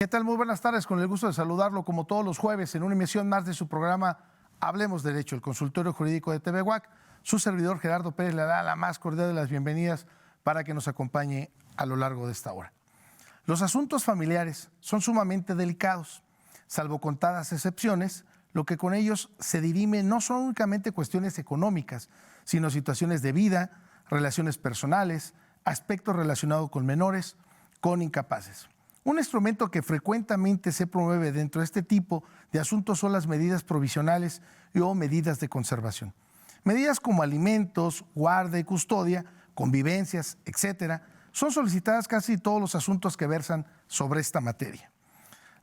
¿Qué tal? Muy buenas tardes, con el gusto de saludarlo como todos los jueves en una emisión más de su programa Hablemos Derecho, el consultorio jurídico de TV UAC. Su servidor Gerardo Pérez le da la más cordial de las bienvenidas para que nos acompañe a lo largo de esta hora. Los asuntos familiares son sumamente delicados, salvo contadas excepciones, lo que con ellos se dirime no son únicamente cuestiones económicas, sino situaciones de vida, relaciones personales, aspectos relacionados con menores, con incapaces. Un instrumento que frecuentemente se promueve dentro de este tipo de asuntos son las medidas provisionales o medidas de conservación. Medidas como alimentos, guarda y custodia, convivencias, etcétera, son solicitadas casi todos los asuntos que versan sobre esta materia.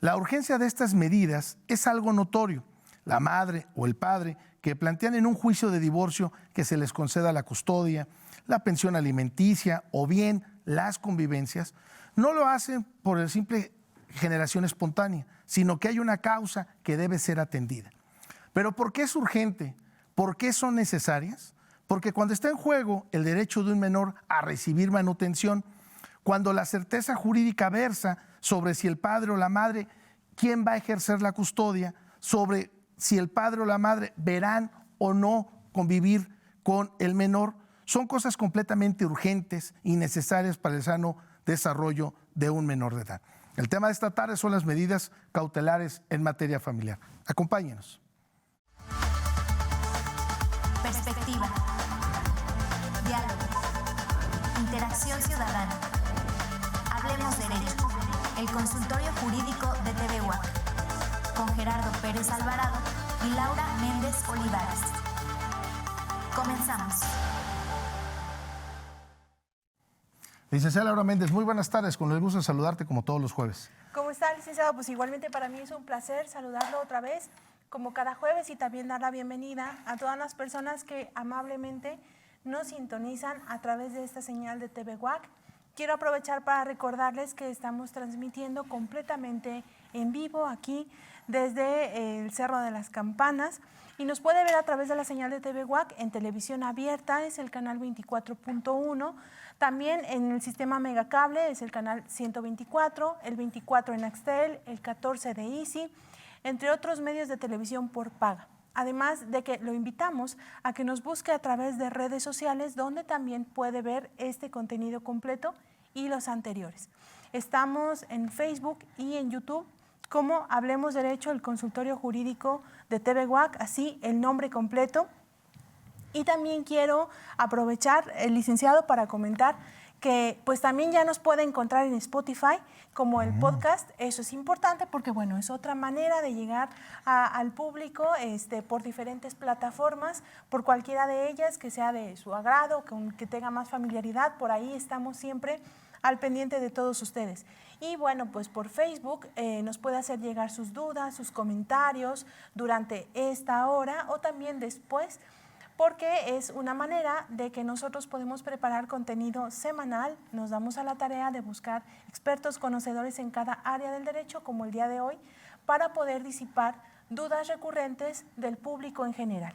La urgencia de estas medidas es algo notorio. La madre o el padre que plantean en un juicio de divorcio que se les conceda la custodia, la pensión alimenticia o bien las convivencias, no lo hacen por el simple generación espontánea, sino que hay una causa que debe ser atendida. ¿Pero por qué es urgente? ¿Por qué son necesarias? Porque cuando está en juego el derecho de un menor a recibir manutención, cuando la certeza jurídica versa sobre si el padre o la madre, quién va a ejercer la custodia, sobre si el padre o la madre verán o no convivir con el menor, son cosas completamente urgentes y necesarias para el sano desarrollo de un menor de edad. El tema de esta tarde son las medidas cautelares en materia familiar. Acompáñenos. Perspectiva, diálogo, interacción ciudadana. Hablemos Derecho, el consultorio jurídico de TV UAC, con Gerardo Pérez Alvarado y Laura Méndez Olivares. Comenzamos. Licenciada Laura Méndez, muy buenas tardes, con el gusto de saludarte como todos los jueves. ¿Cómo está, licenciado? Pues igualmente para mí es un placer saludarlo otra vez, como cada jueves, y también dar la bienvenida a todas las personas que amablemente nos sintonizan a través de esta señal de TV UAC. Quiero aprovechar para recordarles que estamos transmitiendo completamente en vivo aquí desde el Cerro de las Campanas y nos puede ver a través de la señal de TV UAC en televisión abierta, es el canal 24.1, también en el sistema Megacable es el canal 124, el 24 en Axtel, el 14 de Easy, entre otros medios de televisión por paga. Además de que lo invitamos a que nos busque a través de redes sociales donde también puede ver este contenido completo y los anteriores. Estamos en Facebook y en YouTube como Hablemos Derecho, el consultorio jurídico de TV UAC, así el nombre completo. Y también quiero aprovechar, licenciado, para comentar que pues también ya nos puede encontrar en Spotify como el podcast. Eso es importante porque bueno, es otra manera de llegar al público por diferentes plataformas, por cualquiera de ellas que sea de su agrado, que tenga más familiaridad. Por ahí estamos siempre al pendiente de todos ustedes. Y bueno, pues por Facebook nos puede hacer llegar sus dudas, sus comentarios durante esta hora o también después, porque es una manera de que nosotros podemos preparar contenido semanal. Nos damos a la tarea de buscar expertos conocedores en cada área del derecho, como el día de hoy, para poder disipar dudas recurrentes del público en general.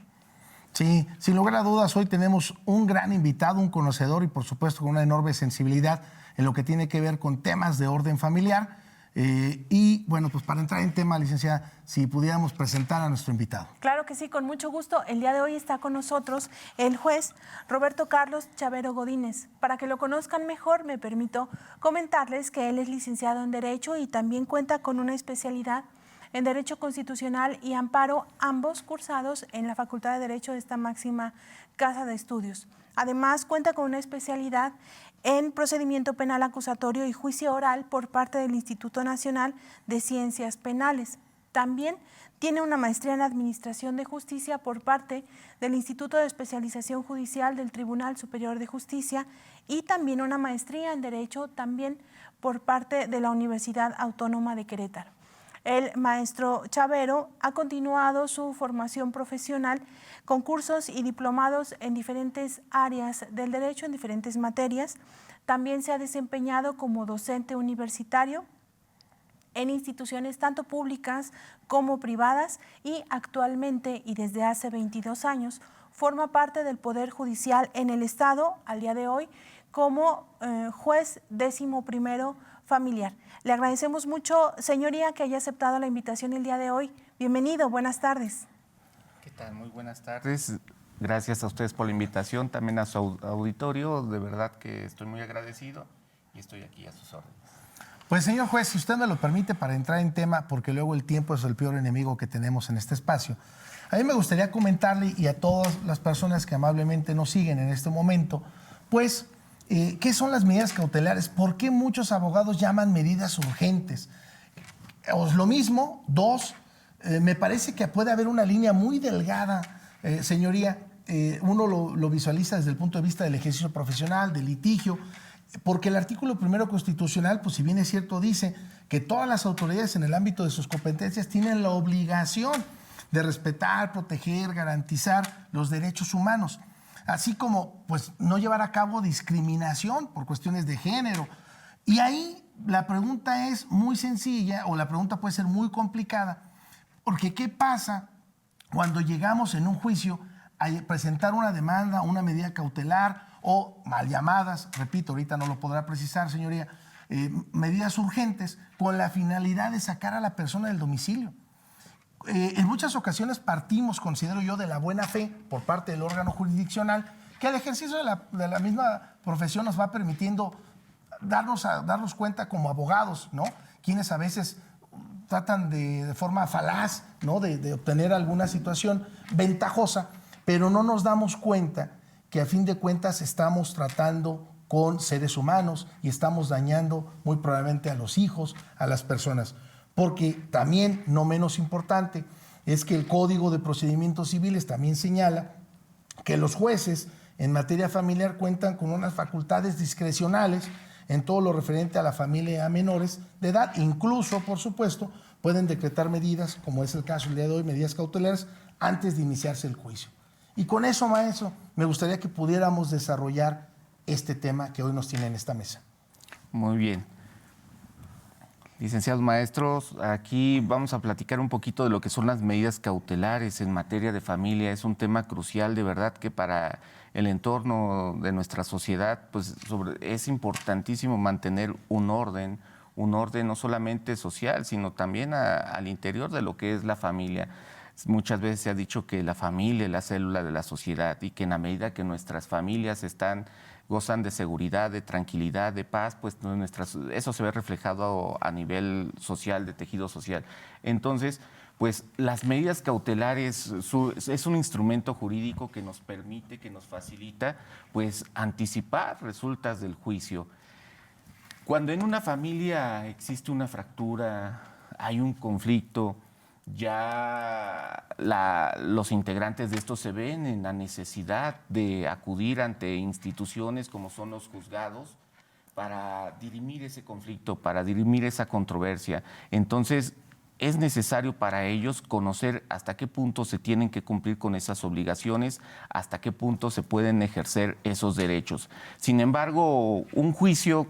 Sí, sin lugar a dudas, hoy tenemos un gran invitado, un conocedor y por supuesto con una enorme sensibilidad en lo que tiene que ver con temas de orden familiar. Y bueno, pues para entrar en tema, licenciada, si pudiéramos presentar a nuestro invitado. Claro que sí, con mucho gusto. El día de hoy está con nosotros el juez Roberto Carlos Chavero Godínez. Para que lo conozcan mejor, me permito comentarles que él es licenciado en Derecho y también cuenta con una especialidad en Derecho Constitucional y Amparo, ambos cursados en la Facultad de Derecho de esta máxima casa de estudios. Además, cuenta con una especialidad en Procedimiento Penal Acusatorio y Juicio Oral por parte del Instituto Nacional de Ciencias Penales. También tiene una maestría en Administración de Justicia por parte del Instituto de Especialización Judicial del Tribunal Superior de Justicia y también una maestría en Derecho también por parte de la Universidad Autónoma de Querétaro. El maestro Chavero ha continuado su formación profesional con cursos y diplomados en diferentes áreas del derecho, en diferentes materias. También se ha desempeñado como docente universitario en instituciones tanto públicas como privadas y actualmente y desde hace 22 años forma parte del Poder Judicial en el Estado al día de hoy como juez 11º familiar. Le agradecemos mucho, señoría, que haya aceptado la invitación el día de hoy. Bienvenido, buenas tardes. ¿Qué tal? Muy buenas tardes. Gracias a ustedes por la invitación, también a su auditorio. De verdad que estoy muy agradecido y estoy aquí a sus órdenes. Pues, señor juez, si usted me lo permite para entrar en tema, porque luego el tiempo es el peor enemigo que tenemos en este espacio, a mí me gustaría comentarle y a todas las personas que amablemente nos siguen en este momento, pues, ¿qué son las medidas cautelares? ¿Por qué muchos abogados llaman medidas urgentes? O lo mismo, dos, me parece que puede haber una línea muy delgada, señoría, uno lo visualiza desde el punto de vista del ejercicio profesional, del litigio, porque el artículo primero constitucional, pues si bien es cierto, dice que todas las autoridades en el ámbito de sus competencias tienen la obligación de respetar, proteger, garantizar los derechos humanos, así como pues no llevar a cabo discriminación por cuestiones de género. Y ahí la pregunta es muy sencilla, o la pregunta puede ser muy complicada, porque ¿qué pasa cuando llegamos en un juicio a presentar una demanda, una medida cautelar o mal llamadas, repito, ahorita no lo podrá precisar, señoría, medidas urgentes con la finalidad de sacar a la persona del domicilio? En muchas ocasiones partimos, considero yo, de la buena fe por parte del órgano jurisdiccional, que el ejercicio de la misma profesión nos va permitiendo darnos cuenta como abogados, ¿no? Quienes a veces tratan de forma falaz, ¿no? de obtener alguna situación ventajosa, pero no nos damos cuenta que a fin de cuentas estamos tratando con seres humanos y estamos dañando muy probablemente a los hijos, a las personas. Porque también, no menos importante, es que el Código de Procedimientos Civiles también señala que los jueces en materia familiar cuentan con unas facultades discrecionales en todo lo referente a la familia a menores de edad. Incluso, por supuesto, pueden decretar medidas, como es el caso el día de hoy, medidas cautelares, antes de iniciarse el juicio. Y con eso, maestro, me gustaría que pudiéramos desarrollar este tema que hoy nos tiene en esta mesa. Muy bien. Licenciados maestros, aquí vamos a platicar un poquito de lo que son las medidas cautelares en materia de familia. Es un tema crucial, de verdad, que para el entorno de nuestra sociedad pues, es importantísimo mantener un orden no solamente social, sino también al interior de lo que es la familia. Muchas veces se ha dicho que la familia es la célula de la sociedad y que en la medida que nuestras familias gozan de seguridad, de tranquilidad, de paz, pues eso se ve reflejado a nivel social, de tejido social. Entonces, pues las medidas cautelares es un instrumento jurídico que nos permite, que nos facilita, pues anticipar resultas del juicio. Cuando en una familia existe una fractura, hay un conflicto, ya los integrantes de esto se ven en la necesidad de acudir ante instituciones como son los juzgados para dirimir ese conflicto, para dirimir esa controversia. Entonces, es necesario para ellos conocer hasta qué punto se tienen que cumplir con esas obligaciones, hasta qué punto se pueden ejercer esos derechos. Sin embargo, un juicio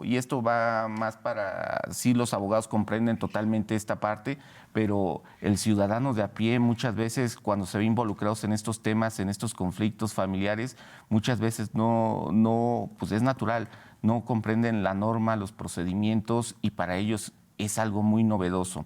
y esto va más para, sí los abogados comprenden totalmente esta parte, pero el ciudadano de a pie muchas veces cuando se ve involucrados en estos temas, en estos conflictos familiares, muchas veces pues es natural, no comprenden la norma, los procedimientos y para ellos es algo muy novedoso.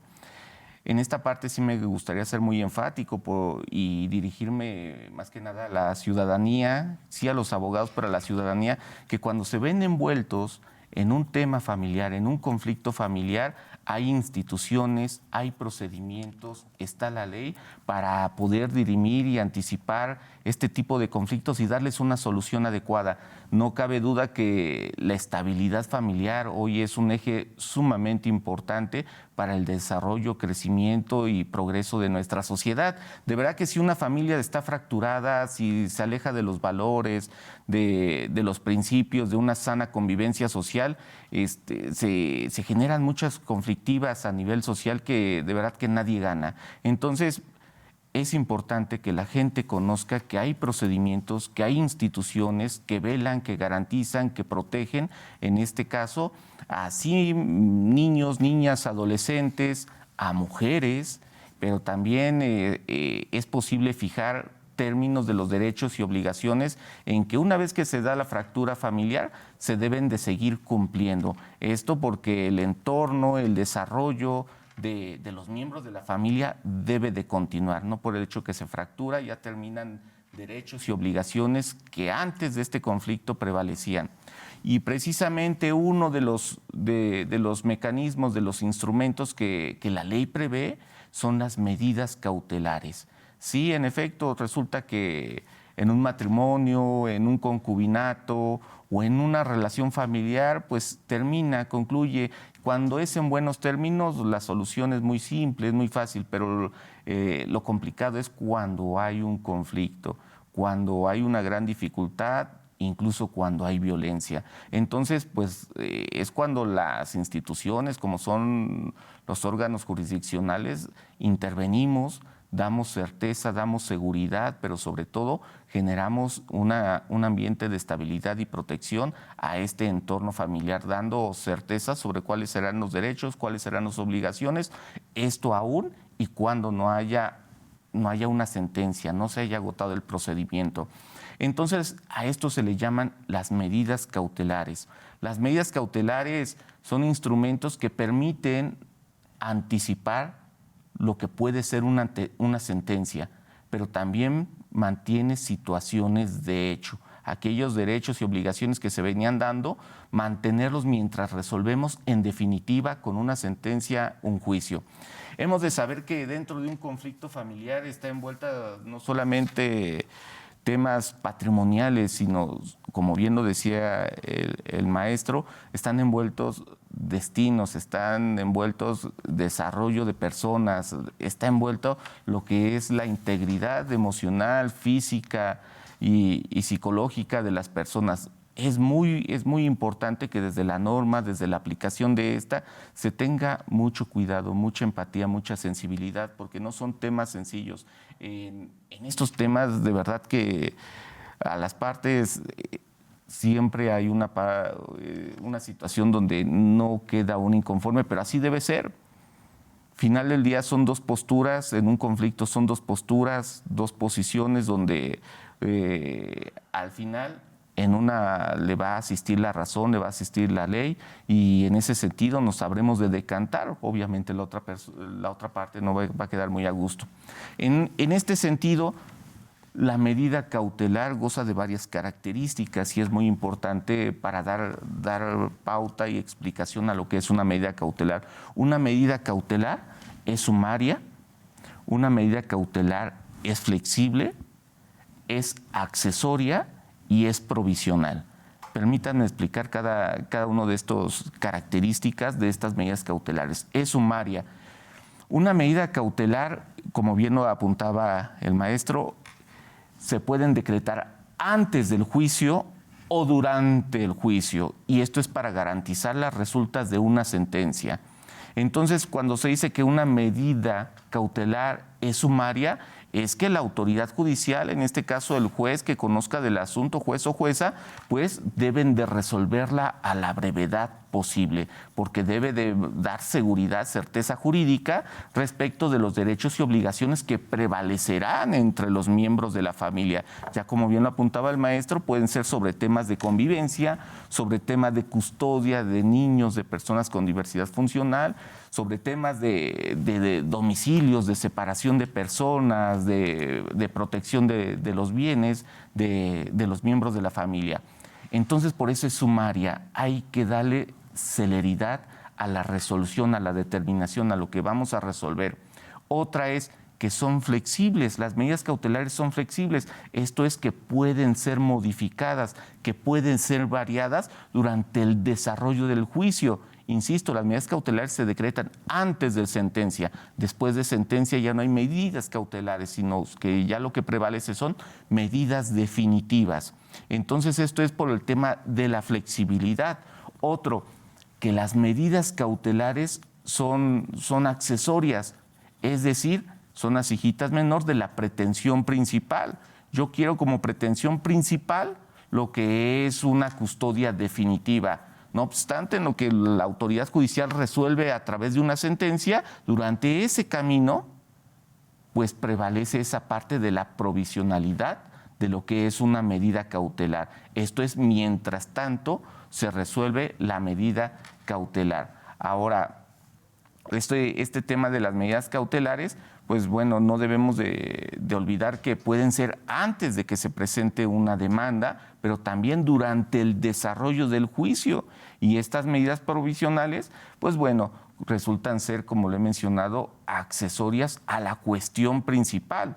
En esta parte sí me gustaría ser muy enfático y dirigirme más que nada a la ciudadanía, sí a los abogados, pero a la ciudadanía, que cuando se ven envueltos en un tema familiar, en un conflicto familiar, hay instituciones, hay procedimientos, está la ley para poder dirimir y anticipar este tipo de conflictos y darles una solución adecuada. No cabe duda que la estabilidad familiar hoy es un eje sumamente importante para el desarrollo, crecimiento y progreso de nuestra sociedad. De verdad que si una familia está fracturada, si se aleja de los valores, de los principios, de una sana convivencia social, se generan muchas conflictivas a nivel social que de verdad que nadie gana. Entonces, es importante que la gente conozca que hay procedimientos, que hay instituciones que velan, que garantizan, que protegen, en este caso, así niños, niñas, adolescentes, a mujeres, pero también es posible fijar términos de los derechos y obligaciones en que una vez que se da la fractura familiar se deben de seguir cumpliendo. Esto porque el entorno, el desarrollo de los miembros de la familia debe de continuar, no por el hecho que se fractura ya terminan derechos y obligaciones que antes de este conflicto prevalecían. Y precisamente uno de los mecanismos, de los instrumentos que la ley prevé son las medidas cautelares. Sí, en efecto, resulta que en un matrimonio, en un concubinato o en una relación familiar, pues concluye. Cuando es en buenos términos, la solución es muy simple, es muy fácil, pero lo complicado es cuando hay un conflicto, cuando hay una gran dificultad, incluso cuando hay violencia. Entonces, pues es cuando las instituciones, como son los órganos jurisdiccionales, intervenimos, damos certeza, damos seguridad, pero sobre todo generamos un ambiente de estabilidad y protección a este entorno familiar, dando certeza sobre cuáles serán los derechos, cuáles serán las obligaciones, esto aún y cuando no haya una sentencia, no se haya agotado el procedimiento. Entonces, a esto se le llaman las medidas cautelares. Las medidas cautelares son instrumentos que permiten anticipar lo que puede ser una sentencia, pero también mantiene situaciones de hecho. Aquellos derechos y obligaciones que se venían dando, mantenerlos mientras resolvemos en definitiva con una sentencia, un juicio. Hemos de saber que dentro de un conflicto familiar está envuelta no solamente temas patrimoniales, sino, como bien lo decía el maestro, están envueltos destinos, están envueltos desarrollo de personas, está envuelto lo que es la integridad emocional, física y psicológica de las personas. Es muy importante que desde la norma, desde la aplicación de esta, se tenga mucho cuidado, mucha empatía, mucha sensibilidad, porque no son temas sencillos. En estos temas, de verdad que a las partes siempre hay una situación donde no queda un inconforme, pero así debe ser. Final del día son dos posturas, en un conflicto son dos posturas, dos posiciones donde al final en una le va a asistir la razón, le va a asistir la ley y en ese sentido nos sabremos de decantar. Obviamente la otra parte no va a quedar muy a gusto. En este sentido, la medida cautelar goza de varias características y es muy importante para dar pauta y explicación a lo que es una medida cautelar. Una medida cautelar es sumaria, una medida cautelar es flexible, es accesoria y es provisional. Permítanme explicar cada una de estas características de estas medidas cautelares. Es sumaria. Una medida cautelar, como bien lo apuntaba el maestro, se pueden decretar antes del juicio o durante el juicio, y esto es para garantizar las resultas de una sentencia. Entonces, cuando se dice que una medida cautelar es sumaria, es que la autoridad judicial, en este caso el juez que conozca del asunto, juez o jueza, pues deben de resolverla a la brevedad posible, porque debe de dar seguridad, certeza jurídica respecto de los derechos y obligaciones que prevalecerán entre los miembros de la familia. Ya como bien lo apuntaba el maestro, pueden ser sobre temas de convivencia, sobre temas de custodia de niños, de personas con diversidad funcional, sobre temas de domicilios, de separación de personas, de protección de los bienes de los miembros de la familia. Entonces, por eso es sumaria. Hay que darle celeridad a la resolución, a la determinación, a lo que vamos a resolver. Otra es que son flexibles, las medidas cautelares son flexibles, esto es que pueden ser modificadas, que pueden ser variadas durante el desarrollo del juicio. Insisto, las medidas cautelares se decretan antes de sentencia. Después de sentencia ya no hay medidas cautelares, sino que ya lo que prevalece son medidas definitivas. Entonces, esto es por el tema de la flexibilidad. Otro, que las medidas cautelares son accesorias, es decir, son las hijitas menor de la pretensión principal. Yo quiero como pretensión principal lo que es una custodia definitiva. No obstante, en lo que la autoridad judicial resuelve a través de una sentencia, durante ese camino, pues prevalece esa parte de la provisionalidad de lo que es una medida cautelar. Esto es mientras tanto se resuelve la medida cautelar. Ahora, este tema de las medidas cautelares, pues bueno, no debemos de olvidar que pueden ser antes de que se presente una demanda, pero también durante el desarrollo del juicio. Y estas medidas provisionales, pues bueno, resultan ser, como lo he mencionado, accesorias a la cuestión principal,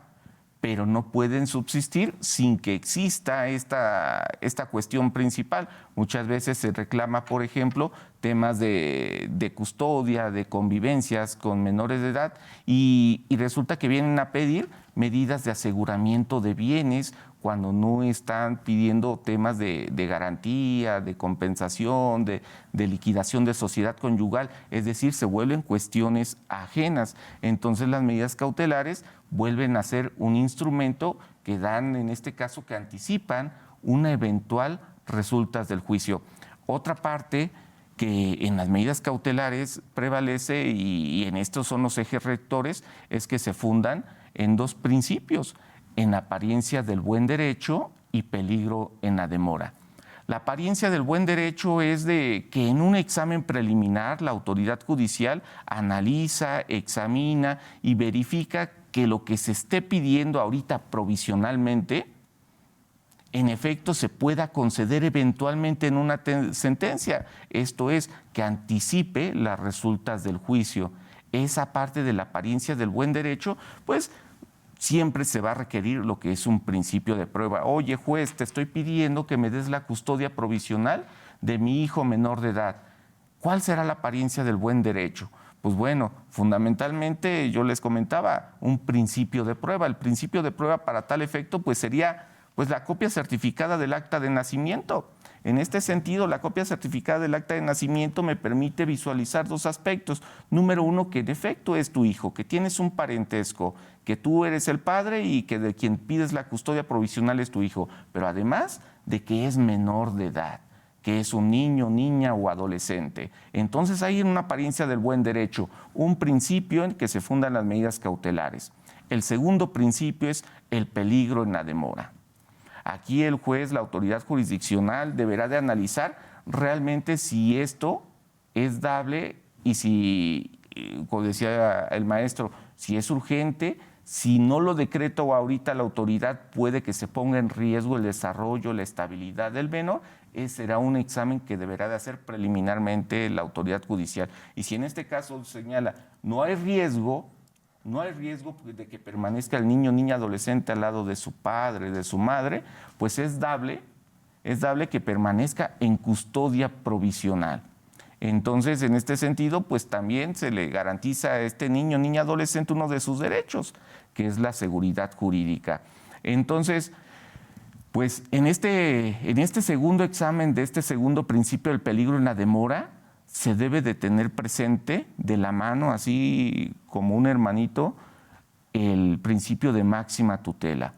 pero no pueden subsistir sin que exista esta cuestión principal. Muchas veces se reclama, por ejemplo, temas de custodia, de convivencias con menores de edad y resulta que vienen a pedir medidas de aseguramiento de bienes cuando no están pidiendo temas de garantía, de compensación, de liquidación de sociedad conyugal, es decir, se vuelven cuestiones ajenas. Entonces las medidas cautelares vuelven a ser un instrumento que dan, en este caso, que anticipan una eventual resultas del juicio. Otra parte que en las medidas cautelares prevalece, y en estos son los ejes rectores, es que se fundan en dos principios: en apariencia del buen derecho y peligro en la demora. La apariencia del buen derecho es de que en un examen preliminar la autoridad judicial analiza, examina y verifica que lo que se esté pidiendo ahorita provisionalmente, en efecto, se pueda conceder eventualmente en una sentencia. Esto es, que anticipe las resultas del juicio. Esa parte de la apariencia del buen derecho, pues siempre se va a requerir lo que es un principio de prueba. Oye, juez, te estoy pidiendo que me des la custodia provisional de mi hijo menor de edad. ¿Cuál será la apariencia del buen derecho? Pues bueno, fundamentalmente yo les comentaba un principio de prueba. El principio de prueba para tal efecto pues sería pues la copia certificada del acta de nacimiento. En este sentido, la copia certificada del acta de nacimiento me permite visualizar dos aspectos. Número uno, que en efecto es tu hijo, que tienes un parentesco, que tú eres el padre y que de quien pides la custodia provisional es tu hijo, pero además de que es menor de edad, que es un niño, niña o adolescente. Entonces hay una apariencia del buen derecho, un principio en que se fundan las medidas cautelares. El segundo principio es el peligro en la demora. Aquí el juez, la autoridad jurisdiccional, deberá de analizar realmente si esto es dable y si, como decía el maestro, si es urgente. Si no lo decreto ahorita, la autoridad puede que se ponga en riesgo el desarrollo, la estabilidad del menor. Ese será un examen que deberá de hacer preliminarmente la autoridad judicial. Y si en este caso señala, no hay riesgo de que permanezca el niño, niña, adolescente al lado de su padre, de su madre, pues es dable que permanezca en custodia provisional. Entonces, en este sentido, pues también se le garantiza a este niño, niña, adolescente uno de sus derechos, que es la seguridad jurídica. Entonces, pues en este segundo examen de este segundo principio del peligro en la demora, se debe de tener presente de la mano, así como un hermanito, el principio de máxima tutela.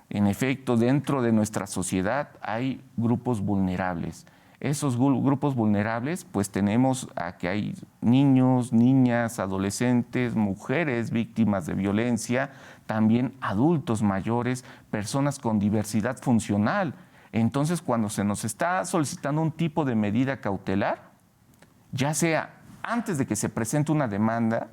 En efecto, dentro de nuestra sociedad hay grupos vulnerables. Esos grupos vulnerables, pues tenemos a que hay niños, niñas, adolescentes, mujeres víctimas de violencia, también adultos mayores, personas con diversidad funcional. Entonces, cuando se nos está solicitando un tipo de medida cautelar, ya sea antes de que se presente una demanda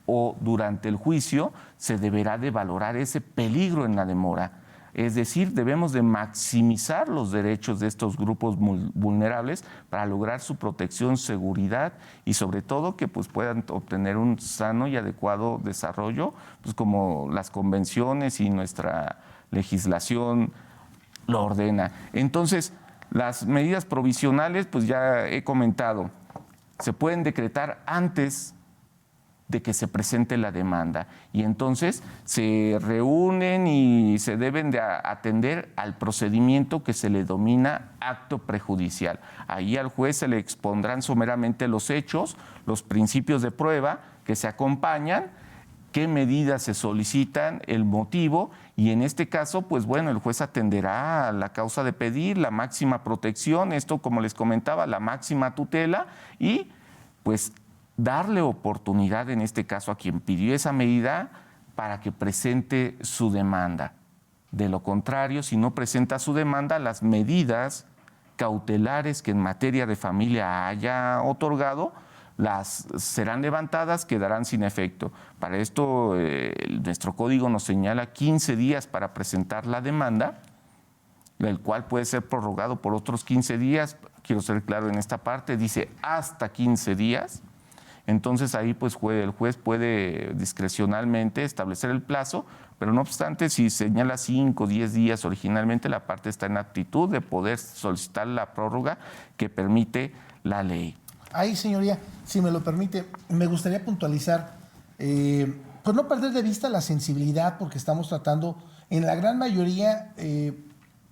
o durante el juicio, se deberá de valorar ese peligro en la demora. Es decir, debemos de maximizar los derechos de estos grupos vulnerables para lograr su protección, seguridad y sobre todo que pues, puedan obtener un sano y adecuado desarrollo, pues, como las convenciones y nuestra legislación lo ordena. Entonces, las medidas provisionales, pues ya he comentado, se pueden decretar antes de que se presente la demanda y entonces se reúnen y se deben de atender al procedimiento que se le denomina acto prejudicial. Ahí al juez se le expondrán someramente los hechos, los principios de prueba que se acompañan, qué medidas se solicitan, el motivo y en este caso, pues bueno, el juez atenderá a la causa de pedir, la máxima protección, esto como les comentaba, la máxima tutela y pues darle oportunidad en este caso a quien pidió esa medida para que presente su demanda. De lo contrario, si no presenta su demanda, las medidas cautelares que en materia de familia haya otorgado las serán levantadas, quedarán sin efecto. Para esto, nuestro código nos señala 15 días para presentar la demanda, el cual puede ser prorrogado por otros 15 días. Quiero ser claro en esta parte, dice hasta 15 días. Entonces ahí pues el juez puede discrecionalmente establecer el plazo, pero no obstante, si señala 5 o 10 días originalmente, la parte está en aptitud de poder solicitar la prórroga que permite la ley. Ahí, señoría, si me lo permite, me gustaría puntualizar, pues no perder de vista la sensibilidad, porque estamos tratando, en la gran mayoría,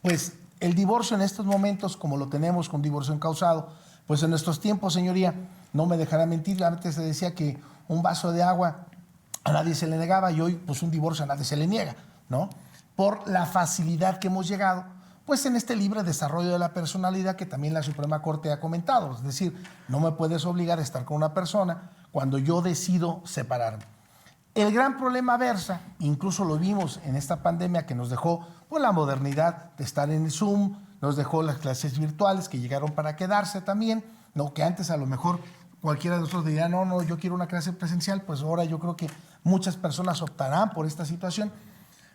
pues el divorcio en estos momentos, como lo tenemos con divorcio encausado, pues en nuestros tiempos, señoría, no me dejará mentir, antes se decía que un vaso de agua a nadie se le negaba y hoy pues un divorcio a nadie se le niega, ¿no? Por la facilidad que hemos llegado, pues en este libre desarrollo de la personalidad que también la Suprema Corte ha comentado. Es decir, no me puedes obligar a estar con una persona cuando yo decido separarme. El gran problema versa, incluso lo vimos en esta pandemia que nos dejó pues, la modernidad de estar en el Zoom, nos dejó las clases virtuales que llegaron para quedarse también, ¿no? Que antes a lo mejor cualquiera de nosotros diría, no, yo quiero una clase presencial, pues ahora yo creo que muchas personas optarán por esta situación.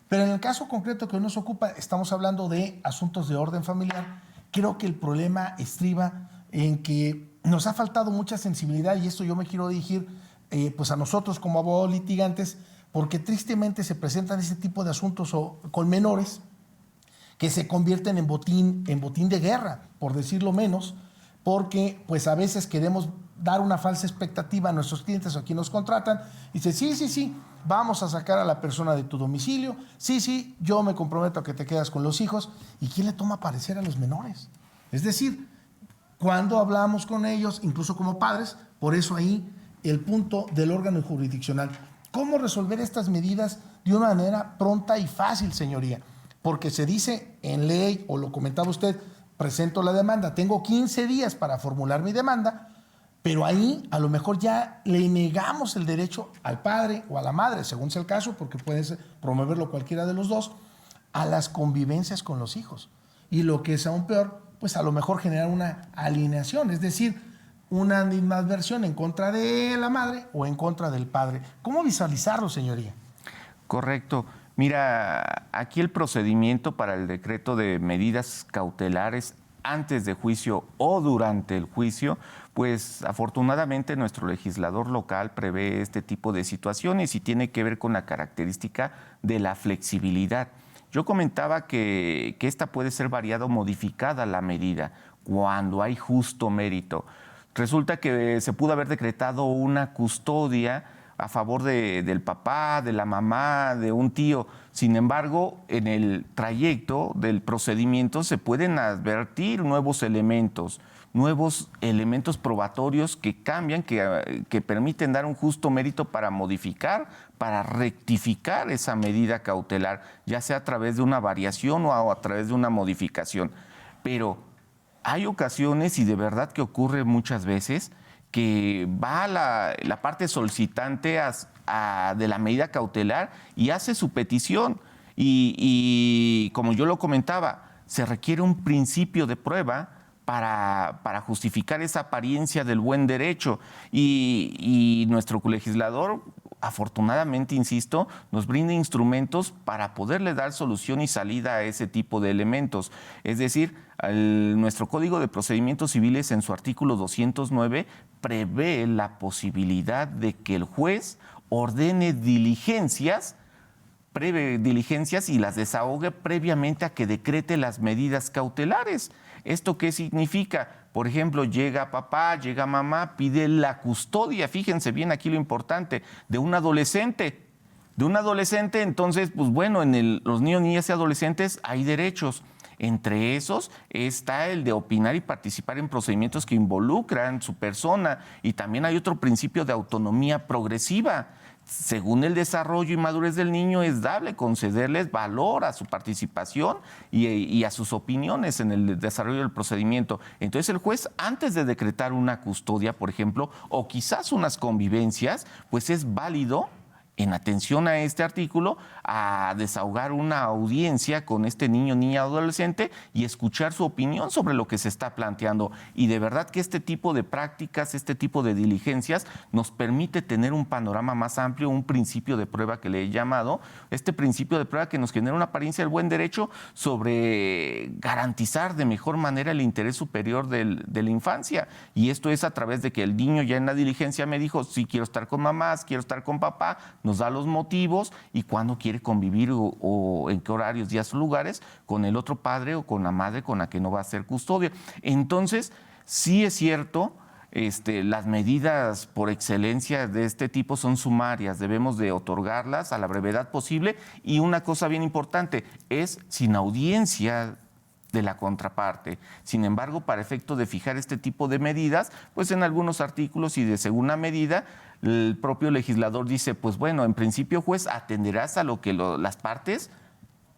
Pero en el caso concreto que hoy nos ocupa, estamos hablando de asuntos de orden familiar. Creo que el problema estriba en que nos ha faltado mucha sensibilidad, y esto yo me quiero dirigir pues a nosotros como abogados litigantes, porque tristemente se presentan ese tipo de asuntos con menores que se convierten en botín de guerra, por decirlo menos, porque pues a veces queremos dar una falsa expectativa a nuestros clientes o a quien nos contratan, y dice, sí, vamos a sacar a la persona de tu domicilio, sí, yo me comprometo a que te quedas con los hijos. ¿Y quién le toma parecer a los menores? Es decir, cuando hablamos con ellos, incluso como padres, por eso ahí el punto del órgano jurisdiccional. ¿Cómo resolver estas medidas de una manera pronta y fácil, señoría? Porque se dice en ley, o lo comentaba usted, presento la demanda, tengo 15 días para formular mi demanda, pero ahí a lo mejor ya le negamos el derecho al padre o a la madre, según sea el caso, porque puede promoverlo cualquiera de los dos, a las convivencias con los hijos. Y lo que es aún peor, pues a lo mejor generar una alienación, es decir, una animadversión en contra de la madre o en contra del padre. ¿Cómo visualizarlo, señoría? Correcto. Mira, aquí el procedimiento para el decreto de medidas cautelares antes de juicio o durante el juicio, pues afortunadamente nuestro legislador local prevé este tipo de situaciones y tiene que ver con la característica de la flexibilidad. Yo comentaba que esta puede ser variada o modificada la medida cuando hay justo mérito. Resulta que se pudo haber decretado una custodia a favor del papá, de la mamá, de un tío. Sin embargo, en el trayecto del procedimiento se pueden advertir nuevos elementos probatorios que cambian, que permiten dar un justo mérito para modificar, para rectificar esa medida cautelar, ya sea a través de una variación o a través de una modificación. Pero hay ocasiones, y de verdad que ocurre muchas veces, que va la parte solicitante de la medida cautelar y hace su petición. Y como yo lo comentaba, se requiere un principio de prueba para justificar esa apariencia del buen derecho. Y nuestro colegislador, afortunadamente, insisto, nos brinda instrumentos para poderle dar solución y salida a ese tipo de elementos. Es decir, nuestro Código de Procedimientos Civiles, en su artículo 209, prevé la posibilidad de que el juez ordene diligencias y las desahogue previamente a que decrete las medidas cautelares. ¿Esto qué significa? Por ejemplo, llega papá, llega mamá, pide la custodia, fíjense bien aquí lo importante, de un adolescente. Entonces, pues bueno, los niños, niñas y adolescentes hay derechos. Entre esos está el de opinar y participar en procedimientos que involucran su persona, y también hay otro principio de autonomía progresiva. Según el desarrollo y madurez del niño, es dable concederles valor a su participación y a sus opiniones en el desarrollo del procedimiento. Entonces el juez, antes de decretar una custodia, por ejemplo, o quizás unas convivencias, pues es válido en atención a este artículo, a desahogar una audiencia con este niño, niña, adolescente y escuchar su opinión sobre lo que se está planteando. Y de verdad que este tipo de prácticas, este tipo de diligencias nos permite tener un panorama más amplio, un principio de prueba que le he llamado, este principio de prueba que nos genera una apariencia del buen derecho sobre garantizar de mejor manera el interés superior de la infancia. Y esto es a través de que el niño ya en la diligencia me dijo, sí, quiero estar con mamás, quiero estar con papá, nos da los motivos y cuándo quiere convivir o en qué horarios, días o lugares con el otro padre o con la madre con la que no va a hacer custodia. Entonces, sí es cierto, las medidas por excelencia de este tipo son sumarias, debemos de otorgarlas a la brevedad posible y una cosa bien importante, es sin audiencia de la contraparte. Sin embargo, para efecto de fijar este tipo de medidas, pues en algunos artículos y de segunda medida, el propio legislador dice, pues bueno, en principio, juez, atenderás a lo que las partes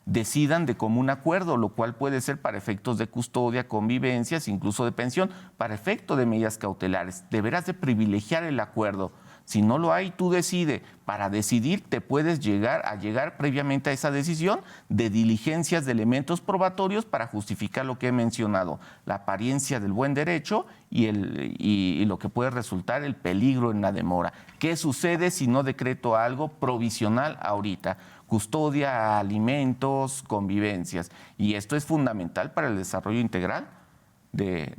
decidan de común acuerdo, lo cual puede ser para efectos de custodia, convivencias, incluso de pensión, para efecto de medidas cautelares. Deberás de privilegiar el acuerdo. Si no lo hay, tú decide. Para decidir, te puedes llegar previamente a esa decisión de diligencias de elementos probatorios para justificar lo que he mencionado, la apariencia del buen derecho y lo que puede resultar el peligro en la demora. ¿Qué sucede si no decreto algo provisional ahorita? Custodia, alimentos, convivencias. Y esto es fundamental para el desarrollo integral de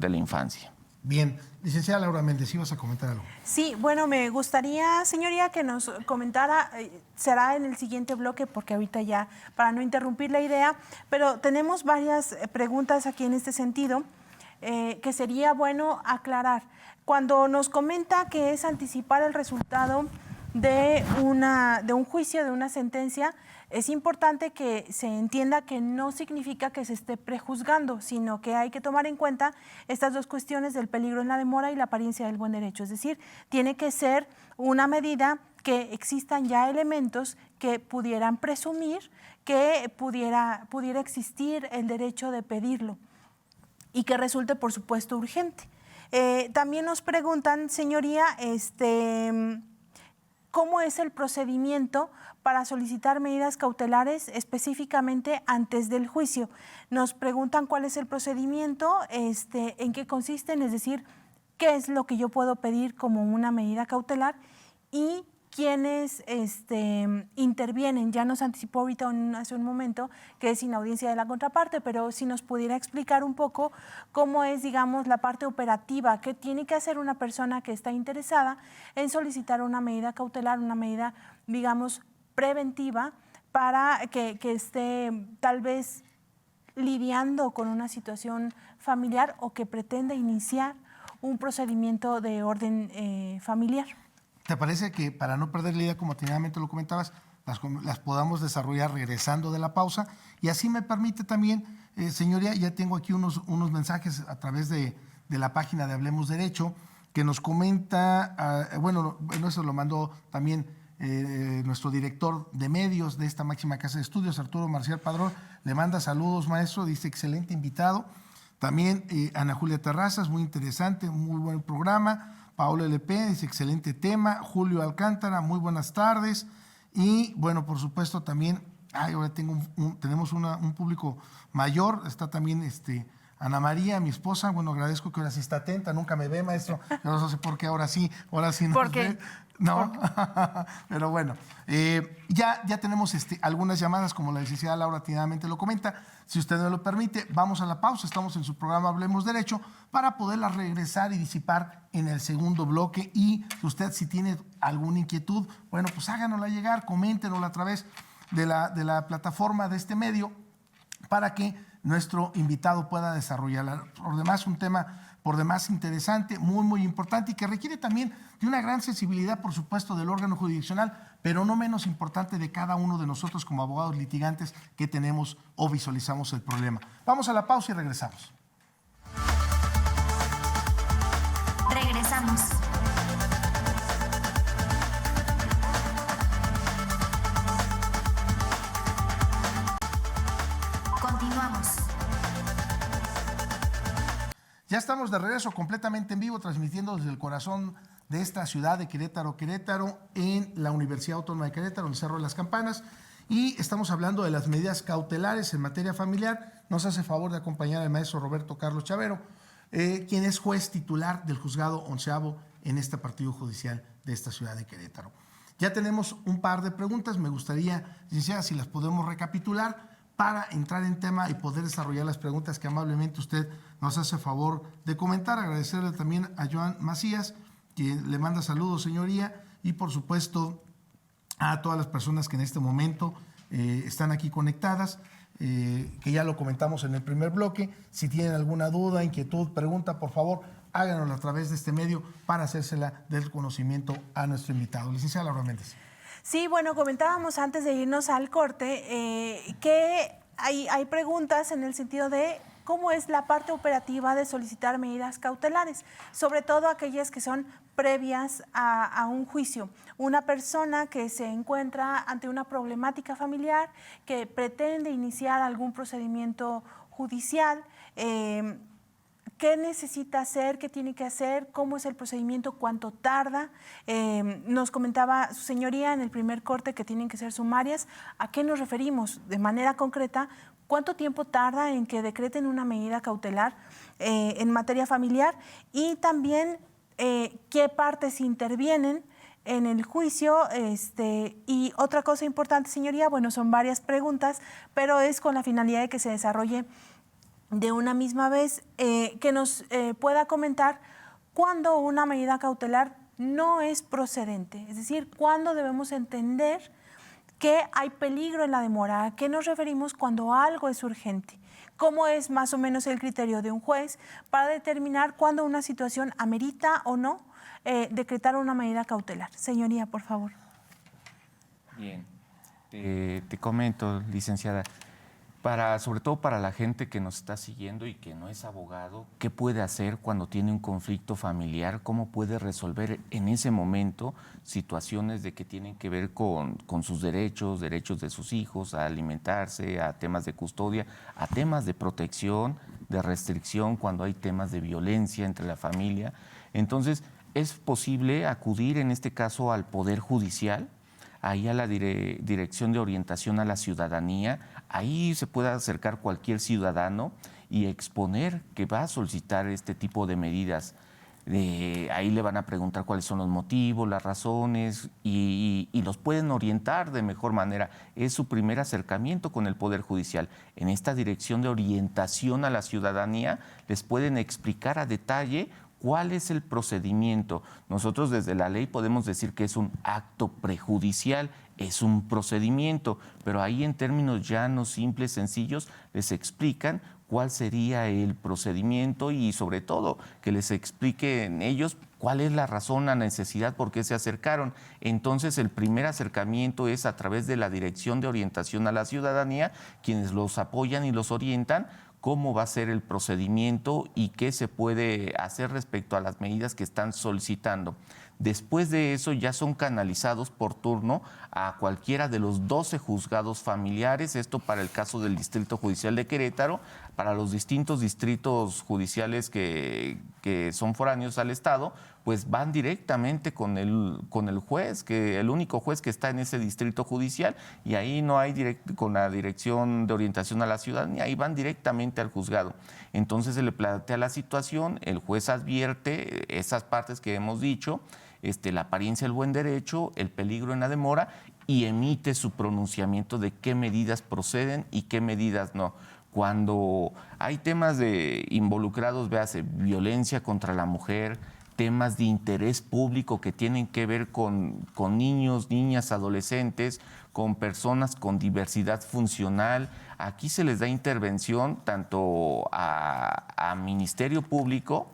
la infancia. Bien, licenciada Laura Méndez, ¿ibas a comentar algo? Sí, bueno, me gustaría, señoría, que nos comentara, será en el siguiente bloque, porque ahorita ya, para no interrumpir la idea, pero tenemos varias preguntas aquí en este sentido que sería bueno aclarar. Cuando nos comenta que es anticipar el resultado de un juicio, de una sentencia, es importante que se entienda que no significa que se esté prejuzgando, sino que hay que tomar en cuenta estas dos cuestiones del peligro en la demora y la apariencia del buen derecho. Es decir, tiene que ser una medida que existan ya elementos que pudieran presumir que pudiera existir el derecho de pedirlo y que resulte, por supuesto, urgente. También nos preguntan, señoría, ¿cómo es el procedimiento para solicitar medidas cautelares específicamente antes del juicio? Nos preguntan cuál es el procedimiento, en qué consisten, es decir, qué es lo que yo puedo pedir como una medida cautelar y quiénes intervienen. Ya nos anticipó ahorita hace un momento que es sin audiencia de la contraparte, pero si nos pudiera explicar un poco cómo es, digamos, la parte operativa, qué tiene que hacer una persona que está interesada en solicitar una medida cautelar, una medida, digamos, preventiva para que esté tal vez lidiando con una situación familiar o que pretende iniciar un procedimiento de orden familiar. ¿Te parece que para no perder la idea, como atinadamente lo comentabas, las podamos desarrollar regresando de la pausa? Y así me permite también, señoría, ya tengo aquí unos mensajes a través de la página de Hablemos Derecho, que nos comenta, bueno, eso lo mandó también nuestro director de medios de esta máxima casa de estudios, Arturo Marcial Padrón, le manda saludos, maestro, dice excelente invitado. También Ana Julia Terrazas, muy interesante, muy buen programa. Paola LP dice excelente tema. Julio Alcántara, muy buenas tardes. Y bueno, por supuesto también, ahora tenemos un público mayor, está también Ana María, mi esposa, bueno, agradezco que ahora sí está atenta, nunca me ve, maestro, yo no sé por qué ahora sí nos ve. No, pero bueno, ya tenemos algunas llamadas, como la licenciada Laura atinadamente lo comenta. Si usted me lo permite, vamos a la pausa, estamos en su programa Hablemos Derecho, para poderla regresar y disipar en el segundo bloque. Y usted, si tiene alguna inquietud, bueno, pues háganosla llegar, coméntenosla a través de la plataforma de este medio, para que nuestro invitado pueda desarrollarla. Por demás, un tema por demás interesante, muy, muy importante y que requiere también de una gran sensibilidad, por supuesto, del órgano jurisdiccional, pero no menos importante de cada uno de nosotros como abogados litigantes que tenemos o visualizamos el problema. Vamos a la pausa y regresamos. Regresamos. Continuamos. Ya estamos de regreso completamente en vivo, transmitiendo desde el corazón de esta ciudad de Querétaro, en la Universidad Autónoma de Querétaro, en el Cerro de las Campanas. Y estamos hablando de las medidas cautelares en materia familiar. Nos hace favor de acompañar el maestro Roberto Carlos Chavero, quien es juez titular del juzgado 11º en este partido judicial de esta ciudad de Querétaro. Ya tenemos un par de preguntas. Me gustaría, licenciada, si las podemos recapitular para entrar en tema y poder desarrollar las preguntas que amablemente usted nos hace favor de comentar. Agradecerle también a Joan Macías, quien le manda saludos, señoría, y por supuesto a todas las personas que en este momento están aquí conectadas, que ya lo comentamos en el primer bloque. Si tienen alguna duda, inquietud, pregunta, por favor, háganoslo a través de este medio para hacérsela del conocimiento a nuestro invitado. Licenciada Laura Méndez. Sí, bueno, comentábamos antes de irnos al corte que hay preguntas en el sentido de cómo es la parte operativa de solicitar medidas cautelares, sobre todo aquellas que son previas a un juicio. Una persona que se encuentra ante una problemática familiar, que pretende iniciar algún procedimiento judicial, ¿qué necesita hacer? ¿Qué tiene que hacer? ¿Cómo es el procedimiento? ¿Cuánto tarda? Nos comentaba su señoría en el primer corte que tienen que ser sumarias. ¿A qué nos referimos? De manera concreta, ¿cuánto tiempo tarda en que decreten una medida cautelar en materia familiar? Y también, ¿qué partes intervienen en el juicio? Y otra cosa importante, señoría, bueno, son varias preguntas, pero es con la finalidad de que se desarrolle de una misma vez, que nos pueda comentar cuándo una medida cautelar no es procedente, es decir, cuándo debemos entender que hay peligro en la demora, a qué nos referimos cuando algo es urgente, cómo es más o menos el criterio de un juez para determinar cuándo una situación amerita o no decretar una medida cautelar. Señoría, por favor. Bien, te comento, licenciada. Sobre todo para la gente que nos está siguiendo y que no es abogado, ¿qué puede hacer cuando tiene un conflicto familiar? ¿Cómo puede resolver en ese momento situaciones de que tienen que ver con sus derechos de sus hijos, a alimentarse, a temas de custodia, a temas de protección, de restricción, cuando hay temas de violencia entre la familia? Entonces, es posible acudir en este caso al Poder Judicial, ahí a la Dirección de Orientación a la Ciudadanía. Ahí se puede acercar cualquier ciudadano y exponer que va a solicitar este tipo de medidas. Ahí le van a preguntar cuáles son los motivos, las razones y los pueden orientar de mejor manera. Es su primer acercamiento con el Poder Judicial. En esta Dirección de Orientación a la Ciudadanía les pueden explicar a detalle ¿cuál es el procedimiento? Nosotros desde la ley podemos decir que es un acto prejudicial, es un procedimiento, pero ahí en términos llanos, simples, sencillos, les explican cuál sería el procedimiento y sobre todo que les expliquen ellos cuál es la razón, la necesidad, por qué se acercaron. Entonces el primer acercamiento es a través de la Dirección de Orientación a la Ciudadanía, quienes los apoyan y los orientan cómo va a ser el procedimiento y qué se puede hacer respecto a las medidas que están solicitando. Después de eso ya son canalizados por turno a cualquiera de los 12 juzgados familiares, esto para el caso del Distrito Judicial de Querétaro, para los distintos distritos judiciales que son foráneos al Estado, pues van directamente con el juez, el único juez que está en ese distrito judicial, y ahí no hay con la Dirección de Orientación a la Ciudadanía, ahí van directamente al juzgado. Entonces se le plantea la situación, el juez advierte esas partes que hemos dicho, la apariencia del buen derecho, el peligro en la demora, y emite su pronunciamiento de qué medidas proceden y qué medidas no. Cuando hay temas involucrados, véase, violencia contra la mujer, temas de interés público que tienen que ver con niños, niñas, adolescentes, con personas con diversidad funcional, aquí se les da intervención tanto a Ministerio Público,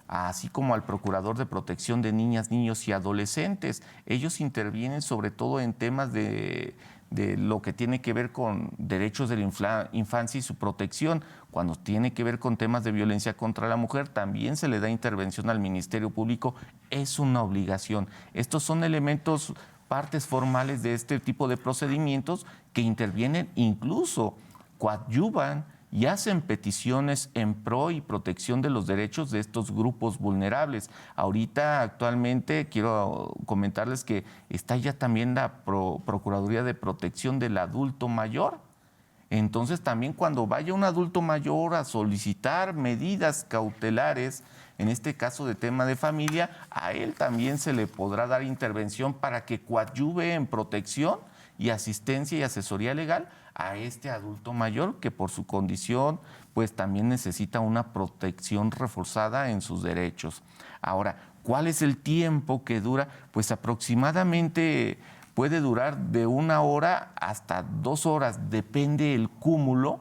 así como al Procurador de Protección de Niñas, Niños y Adolescentes. Ellos intervienen sobre todo en temas de lo que tiene que ver con derechos de la infancia y su protección. Cuando tiene que ver con temas de violencia contra la mujer, también se le da intervención al Ministerio Público. Es una obligación. Estos son elementos, partes formales de este tipo de procedimientos que intervienen, incluso coadyuvan y hacen peticiones en pro y protección de los derechos de estos grupos vulnerables. Ahorita, actualmente, quiero comentarles que está ya también la Procuraduría de Protección del Adulto Mayor. Entonces, también cuando vaya un adulto mayor a solicitar medidas cautelares, en este caso de tema de familia, a él también se le podrá dar intervención para que coadyuve en protección y asistencia y asesoría legal a este adulto mayor que por su condición pues también necesita una protección reforzada en sus derechos. Ahora, ¿cuál es el tiempo que dura? Pues aproximadamente puede durar de 1 hora hasta 2 horas, depende el cúmulo,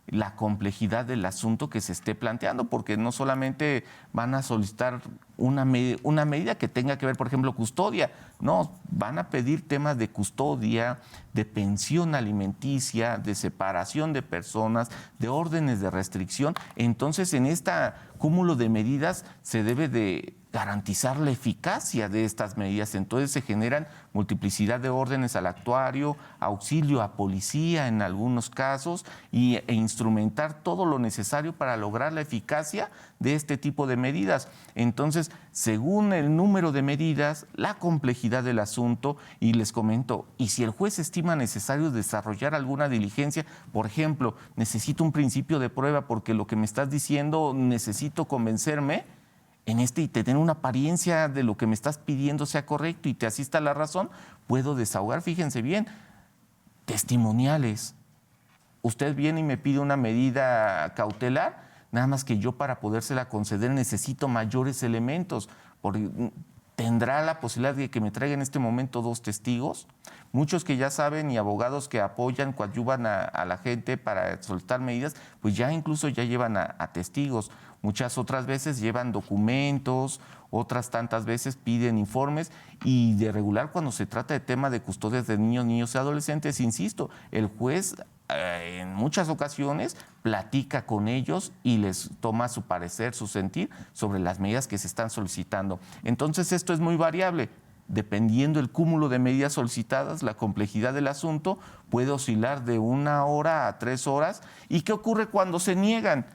la complejidad del asunto que se esté planteando, porque no solamente van a solicitar una medida que tenga que ver, por ejemplo, custodia, no, van a pedir temas de custodia, de pensión alimenticia, de separación de personas, de órdenes de restricción. Entonces, en este cúmulo de medidas se debe de garantizar la eficacia de estas medidas. Entonces se generan multiplicidad de órdenes al actuario, auxilio a policía en algunos casos e instrumentar todo lo necesario para lograr la eficacia de este tipo de medidas. Entonces, según el número de medidas, la complejidad del asunto, y les comento, y si el juez estima necesario desarrollar alguna diligencia, por ejemplo, necesito un principio de prueba porque lo que me estás diciendo necesito convencerme y tener una apariencia de lo que me estás pidiendo sea correcto y te asista la razón, puedo desahogar, fíjense bien, testimoniales. Usted viene y me pide una medida cautelar, nada más que yo para podérsela conceder necesito mayores elementos, porque tendrá la posibilidad de que me traiga en este momento 2 testigos, muchos que ya saben y abogados que apoyan, coadyuvan a la gente para soltar medidas, pues ya incluso ya llevan a testigos. Muchas otras veces llevan documentos, otras tantas veces piden informes y de regular cuando se trata de tema de custodias de niños y adolescentes, insisto, el juez en muchas ocasiones platica con ellos y les toma su parecer, su sentir sobre las medidas que se están solicitando. Entonces esto es muy variable. Dependiendo del cúmulo de medidas solicitadas, la complejidad del asunto puede oscilar de 1 hora a 3 horas. ¿Y qué ocurre cuando se niegan?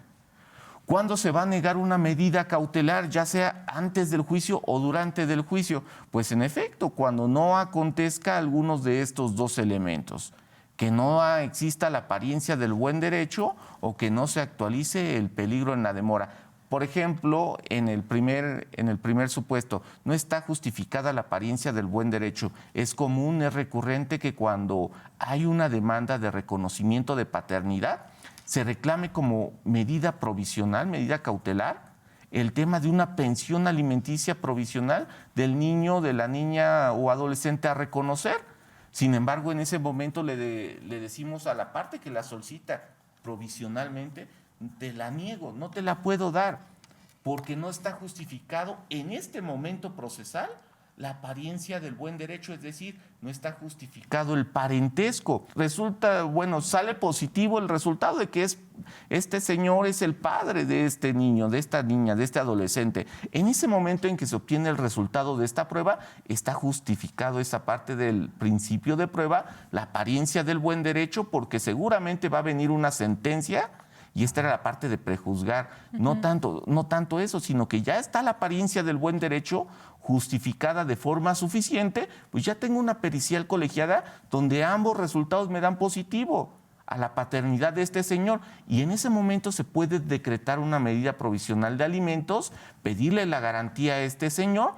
¿Cuándo se va a negar una medida cautelar, ya sea antes del juicio o durante del juicio? Pues en efecto, cuando no acontezca algunos de estos 2 elementos, que no exista la apariencia del buen derecho o que no se actualice el peligro en la demora. Por ejemplo, en el primer supuesto, no está justificada la apariencia del buen derecho. Es común, es recurrente que cuando hay una demanda de reconocimiento de paternidad, se reclame como medida provisional, medida cautelar, el tema de una pensión alimenticia provisional del niño, de la niña o adolescente a reconocer. Sin embargo, en ese momento le decimos a la parte que la solicita provisionalmente, te la niego, no te la puedo dar, porque no está justificado en este momento procesal la apariencia del buen derecho, es decir, no está justificado el parentesco. Resulta, sale positivo el resultado de que este señor es el padre de este niño, de esta niña, de este adolescente. En ese momento en que se obtiene el resultado de esta prueba, está justificado esa parte del principio de prueba, la apariencia del buen derecho, porque seguramente va a venir una sentencia. Y esta era la parte de prejuzgar, no tanto eso, sino que ya está la apariencia del buen derecho justificada de forma suficiente, pues ya tengo una pericial colegiada donde ambos resultados me dan positivo a la paternidad de este señor. Y en ese momento se puede decretar una medida provisional de alimentos, pedirle la garantía a este señor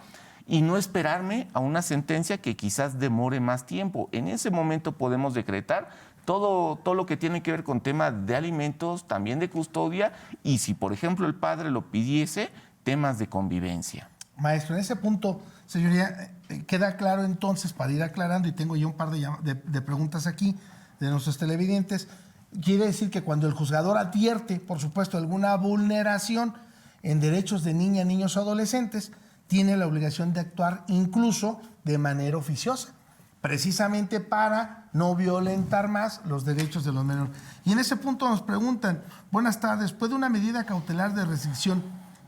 y no esperarme a una sentencia que quizás demore más tiempo. En ese momento podemos decretar todo lo que tiene que ver con temas de alimentos, también de custodia, y si, por ejemplo, el padre lo pidiese, temas de convivencia. Maestro, en ese punto, señoría, queda claro entonces, para ir aclarando, y tengo ya un par de preguntas aquí de nuestros televidentes, quiere decir que cuando el juzgador advierte, por supuesto, alguna vulneración en derechos de niñas, niños o adolescentes, tiene la obligación de actuar incluso de manera oficiosa, precisamente para no violentar más los derechos de los menores. Y en ese punto nos preguntan, buenas tardes, ¿puede una medida cautelar de restricción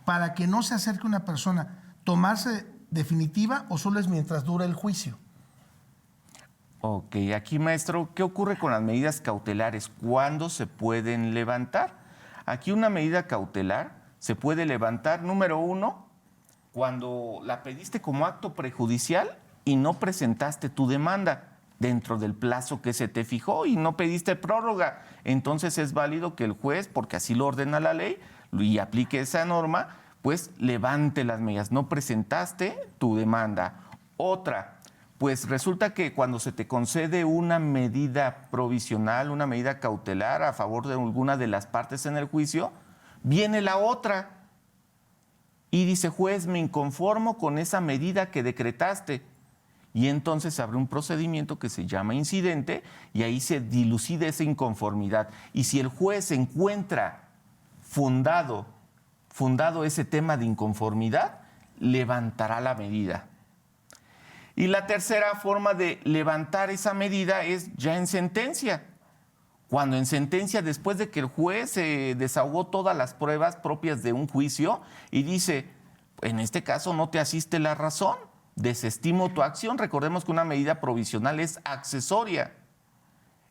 para que no se acerque una persona tomarse definitiva o solo es mientras dura el juicio? Ok, aquí maestro, ¿qué ocurre con las medidas cautelares? ¿Cuándo se pueden levantar? Aquí una medida cautelar se puede levantar, número 1, cuando la pediste como acto prejudicial y no presentaste tu demanda dentro del plazo que se te fijó y no pediste prórroga. Entonces es válido que el juez, porque así lo ordena la ley y aplique esa norma, pues levante las medidas. No presentaste tu demanda. Otra, pues resulta que cuando se te concede una medida provisional, una medida cautelar a favor de alguna de las partes en el juicio, viene la otra y dice, juez, me inconformo con esa medida que decretaste. Y entonces se abre un procedimiento que se llama incidente y ahí se dilucida esa inconformidad. Y si el juez encuentra fundado ese tema de inconformidad, levantará la medida. Y la tercera forma de levantar esa medida es ya en sentencia. Cuando en sentencia, después de que el juez desahogó todas las pruebas propias de un juicio y dice, en este caso no te asiste la razón, desestimo tu acción. Recordemos que una medida provisional es accesoria.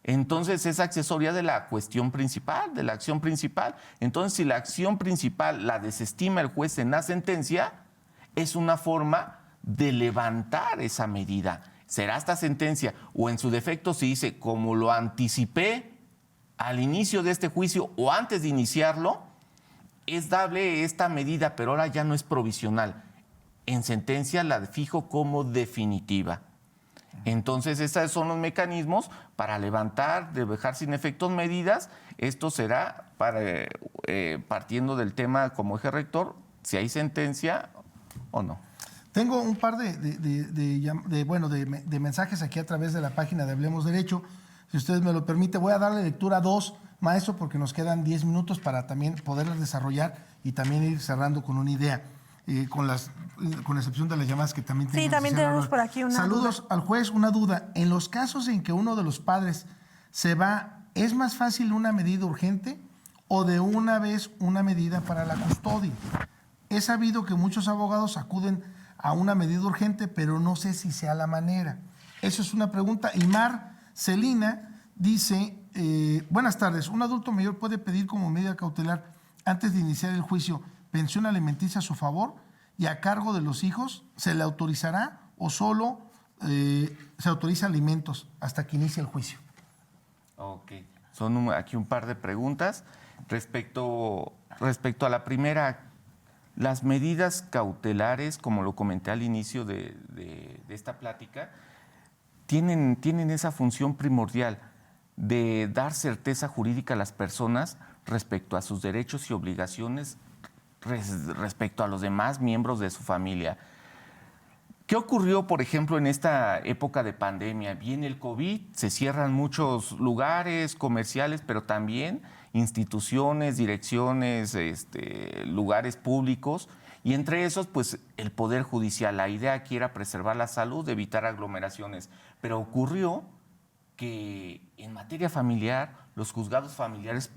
Entonces es accesoria de la cuestión principal, de la acción principal. Entonces si la acción principal la desestima el juez en la sentencia, es una forma de levantar esa medida. Será esta sentencia o en su defecto se dice, como lo anticipé al inicio de este juicio o antes de iniciarlo, es dable esta medida, pero ahora ya no es provisional. En sentencia la fijo como definitiva. Entonces, esos son los mecanismos para levantar, de dejar sin efectos medidas. Esto será partiendo del tema como eje rector, si hay sentencia o no. Tengo un par de mensajes aquí a través de la página de Hablemos Derecho. Si ustedes me lo permiten, voy a darle lectura a 2, maestro, porque nos quedan 10 minutos para también poderlas desarrollar y también ir cerrando con una idea, con excepción de las llamadas que también tenemos. Sí, también tenemos por aquí una Saludos duda. al juez, una duda. En los casos en que uno de los padres se va, ¿es más fácil una medida urgente o de una vez una medida para la custodia? He sabido que muchos abogados acuden a una medida urgente, pero no sé si sea la manera. Eso es una pregunta. Y Mar Celina dice, buenas tardes, ¿un adulto mayor puede pedir como medida cautelar antes de iniciar el juicio pensión alimenticia a su favor y a cargo de los hijos? ¿Se le autorizará o solo se autoriza alimentos hasta que inicie el juicio? Ok, son aquí un par de preguntas. Respecto a la primera, las medidas cautelares, como lo comenté al inicio de esta plática, tienen esa función primordial de dar certeza jurídica a las personas respecto a sus derechos y obligaciones respecto a los demás miembros de su familia. ¿Qué ocurrió, por ejemplo, en esta época de pandemia? Viene el COVID, se cierran muchos lugares comerciales, pero también instituciones, direcciones, lugares públicos, y entre esos, pues, el Poder Judicial. La idea aquí era preservar la salud, evitar aglomeraciones, pero ocurrió que en materia familiar, los juzgados familiares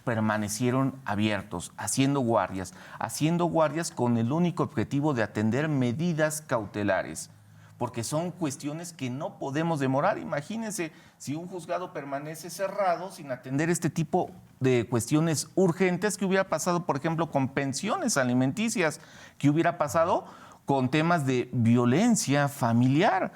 permanecieron abiertos, haciendo guardias con el único objetivo de atender medidas cautelares, porque son cuestiones que no podemos demorar. Imagínense si un juzgado permanece cerrado sin atender este tipo de cuestiones urgentes. ¿Qué hubiera pasado, por ejemplo, con pensiones alimenticias? ¿Qué hubiera pasado con temas de violencia familiar?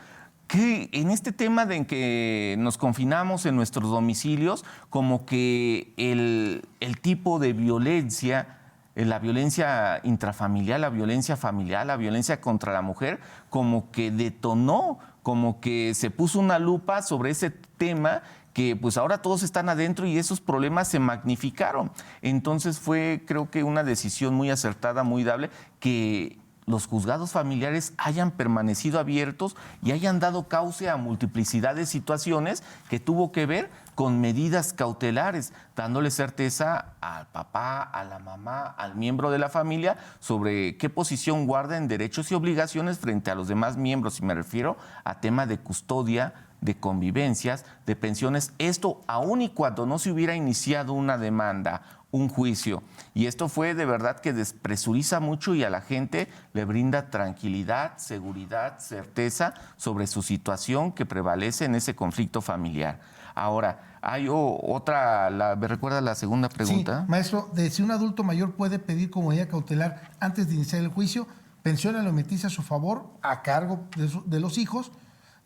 Que en este tema de en que nos confinamos en nuestros domicilios, como que el tipo de violencia, la violencia intrafamiliar, la violencia familiar, la violencia contra la mujer, como que detonó, como que se puso una lupa sobre ese tema, que pues ahora todos están adentro y esos problemas se magnificaron. Entonces fue, creo que una decisión muy acertada, muy dable, que los juzgados familiares hayan permanecido abiertos y hayan dado cauce a multiplicidad de situaciones que tuvo que ver con medidas cautelares, dándole certeza al papá, a la mamá, al miembro de la familia sobre qué posición guarda en derechos y obligaciones frente a los demás miembros. Y me refiero a tema de custodia, de convivencias, de pensiones. Esto aun y cuando no se hubiera iniciado una demanda un juicio. Y esto fue de verdad que despresuriza mucho y a la gente le brinda tranquilidad, seguridad, certeza sobre su situación que prevalece en ese conflicto familiar. Ahora, hay otra, ¿me recuerda la segunda pregunta? Sí, maestro, de si un adulto mayor puede pedir como medida cautelar antes de iniciar el juicio, pensión alimenticia a su favor a cargo de los hijos,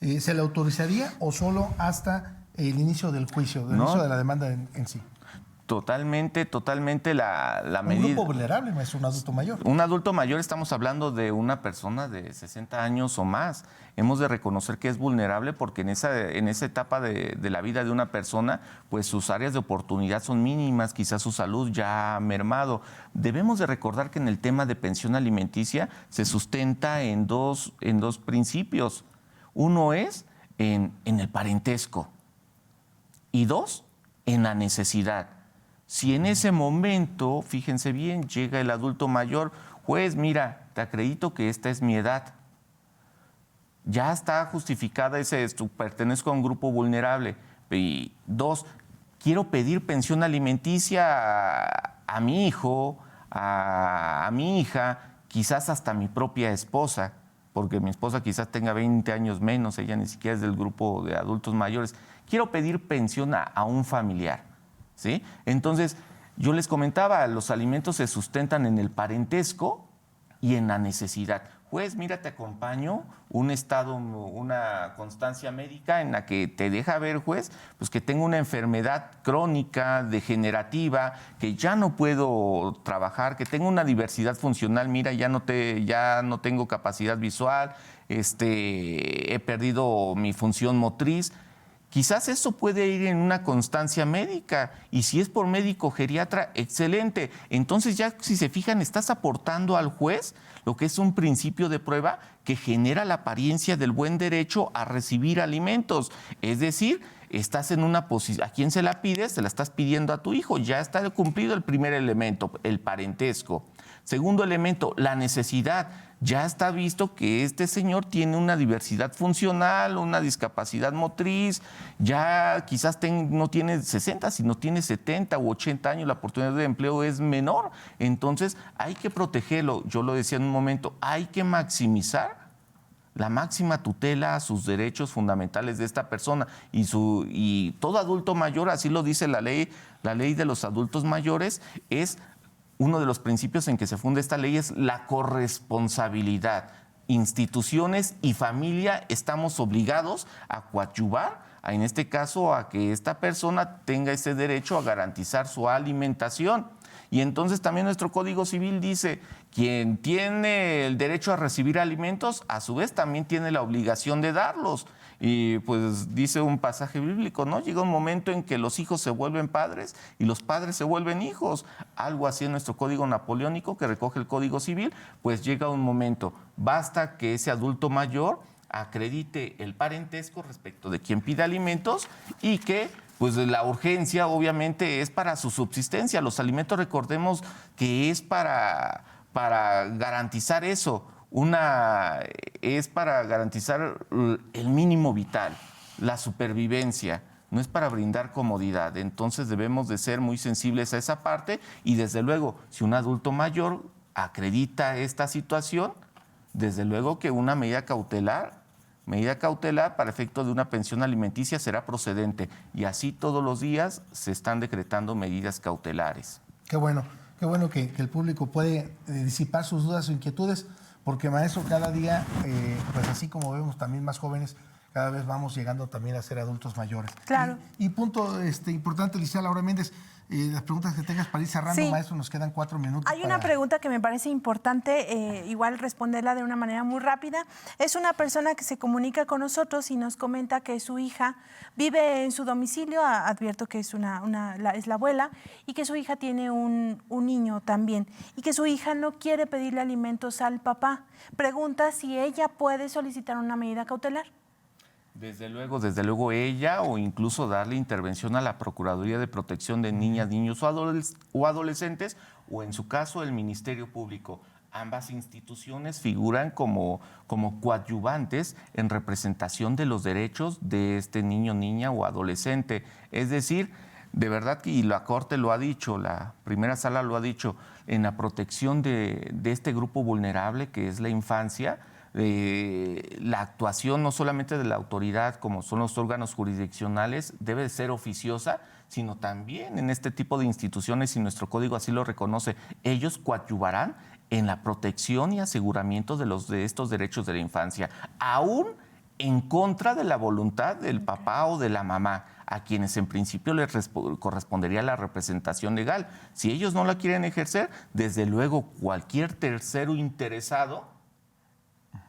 ¿se le autorizaría o solo hasta el inicio del juicio, del inicio de la demanda en sí? Totalmente la Un medida. grupo vulnerable, maestro, un adulto mayor. Un adulto mayor, estamos hablando de una persona de 60 años o más. Hemos de reconocer que es vulnerable porque en esa etapa de la vida de una persona, pues sus áreas de oportunidad son mínimas, quizás su salud ya ha mermado. Debemos de recordar que en el tema de pensión alimenticia se sustenta en dos principios. Uno es en el parentesco y dos, en la necesidad. Si en ese momento, fíjense bien, llega el adulto mayor, juez, mira, te acredito que esta es mi edad. Ya está justificada pertenezco a un grupo vulnerable. Y dos, quiero pedir pensión alimenticia a mi hijo, a mi hija, quizás hasta mi propia esposa, porque mi esposa quizás tenga 20 años menos, ella ni siquiera es del grupo de adultos mayores. Quiero pedir pensión a un familiar. ¿Sí? Entonces, yo les comentaba, los alimentos se sustentan en el parentesco y en la necesidad. Juez, mira, te acompaño una constancia médica en la que te deja ver, juez, pues que tengo una enfermedad crónica, degenerativa, que ya no puedo trabajar, que tengo una diversidad funcional, mira, ya no tengo capacidad visual, he perdido mi función motriz. Quizás eso puede ir en una constancia médica y si es por médico geriatra, excelente. Entonces ya si se fijan, estás aportando al juez lo que es un principio de prueba que genera la apariencia del buen derecho a recibir alimentos. Es decir, estás en una posición, ¿a quién se la pides? Se la estás pidiendo a tu hijo. Ya está cumplido el primer elemento, el parentesco. Segundo elemento, la necesidad. Ya está visto que este señor tiene una diversidad funcional, una discapacidad motriz, ya quizás no tiene 60, sino tiene 70 u 80 años, la oportunidad de empleo es menor. Entonces hay que protegerlo. Yo lo decía en un momento, hay que maximizar la máxima tutela a sus derechos fundamentales de esta persona y todo adulto mayor, así lo dice la ley de los adultos mayores, es uno de los principios en que se funda esta ley es la corresponsabilidad. Instituciones y familia estamos obligados a coadyuvar, en este caso, a que esta persona tenga ese derecho a garantizar su alimentación. Y entonces también nuestro Código Civil dice, quien tiene el derecho a recibir alimentos, a su vez también tiene la obligación de darlos. Y pues dice un pasaje bíblico, ¿no? Llega un momento en que los hijos se vuelven padres y los padres se vuelven hijos. Algo así en nuestro Código Napoleónico que recoge el Código Civil, pues llega un momento. Basta que ese adulto mayor acredite el parentesco respecto de quien pide alimentos y que pues la urgencia obviamente es para su subsistencia. Los alimentos, recordemos que es para garantizar eso. Es para garantizar el mínimo vital, la supervivencia, no es para brindar comodidad. Entonces debemos de ser muy sensibles a esa parte y desde luego, si un adulto mayor acredita esta situación, desde luego que una medida cautelar para efecto de una pensión alimenticia será procedente y así todos los días se están decretando medidas cautelares. Qué bueno que el público puede disipar sus dudas o inquietudes. Porque, maestro, cada día, pues así como vemos también más jóvenes, cada vez vamos llegando también a ser adultos mayores. Claro. Y punto importante, licenciada Laura Méndez, las preguntas que tengas para ir cerrando, Sí. Maestro, nos quedan 4 minutos. Hay una pregunta que me parece importante, igual responderla de una manera muy rápida. Es una persona que se comunica con nosotros y nos comenta que su hija vive en su domicilio, advierto que es es la abuela, y que su hija tiene un niño también, y que su hija no quiere pedirle alimentos al papá. Pregunta si ella puede solicitar una medida cautelar. Desde luego ella o incluso darle intervención a la Procuraduría de Protección de Niñas, Niños o Adolescentes o en su caso el Ministerio Público. Ambas instituciones figuran como coadyuvantes en representación de los derechos de este niño, niña o adolescente. Es decir, de verdad que, y la Corte lo ha dicho, la primera sala lo ha dicho, en la protección de este grupo vulnerable que es la infancia, la actuación no solamente de la autoridad, como son los órganos jurisdiccionales, debe de ser oficiosa, sino también en este tipo de instituciones, y nuestro código así lo reconoce, ellos coadyuvarán en la protección y aseguramiento de estos derechos de la infancia, aún en contra de la voluntad del papá o de la mamá, a quienes en principio les correspondería la representación legal. Si ellos no la quieren ejercer, desde luego cualquier tercero interesado,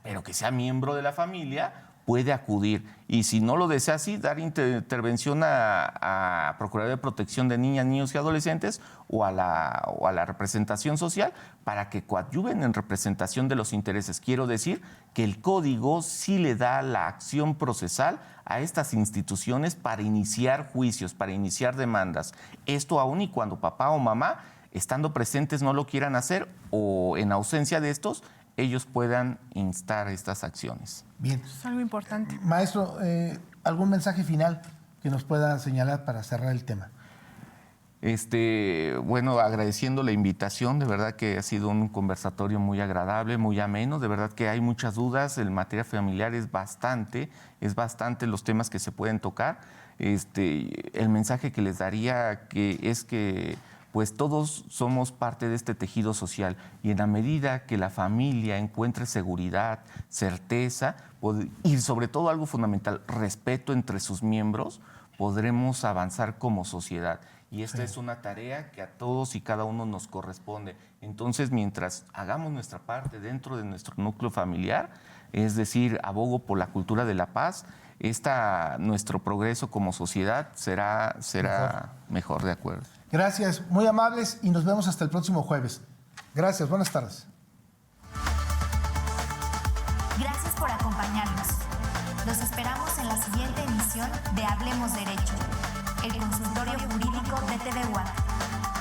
pero que sea miembro de la familia, puede acudir. Y si no lo desea así, dar intervención a Procuraduría de Protección de Niñas, Niños y Adolescentes o a la representación social para que coadyuven en representación de los intereses. Quiero decir que el Código sí le da la acción procesal a estas instituciones para iniciar juicios, para iniciar demandas. Esto aún y cuando papá o mamá, estando presentes, no lo quieran hacer, o en ausencia de estos, ellos puedan instar estas acciones. Bien. Es algo importante. Maestro, ¿algún mensaje final que nos pueda señalar para cerrar el tema? Bueno, agradeciendo la invitación, de verdad que ha sido un conversatorio muy agradable, muy ameno, de verdad que hay muchas dudas, en materia familiar es bastante los temas que se pueden tocar. El mensaje que les daría es que pues todos somos parte de este tejido social, y en la medida que la familia encuentre seguridad, certeza y sobre todo algo fundamental, respeto entre sus miembros, podremos avanzar como sociedad. Y esta es una tarea que a todos y cada uno nos corresponde. Entonces, mientras hagamos nuestra parte dentro de nuestro núcleo familiar, es decir, abogo por la cultura de la paz, nuestro progreso como sociedad será mejor, de acuerdo. Gracias, muy amables, y nos vemos hasta el próximo jueves. Gracias, buenas tardes. Gracias por acompañarnos. Los esperamos en la siguiente emisión de Hablemos Derecho, el consultorio jurídico de TV UAC.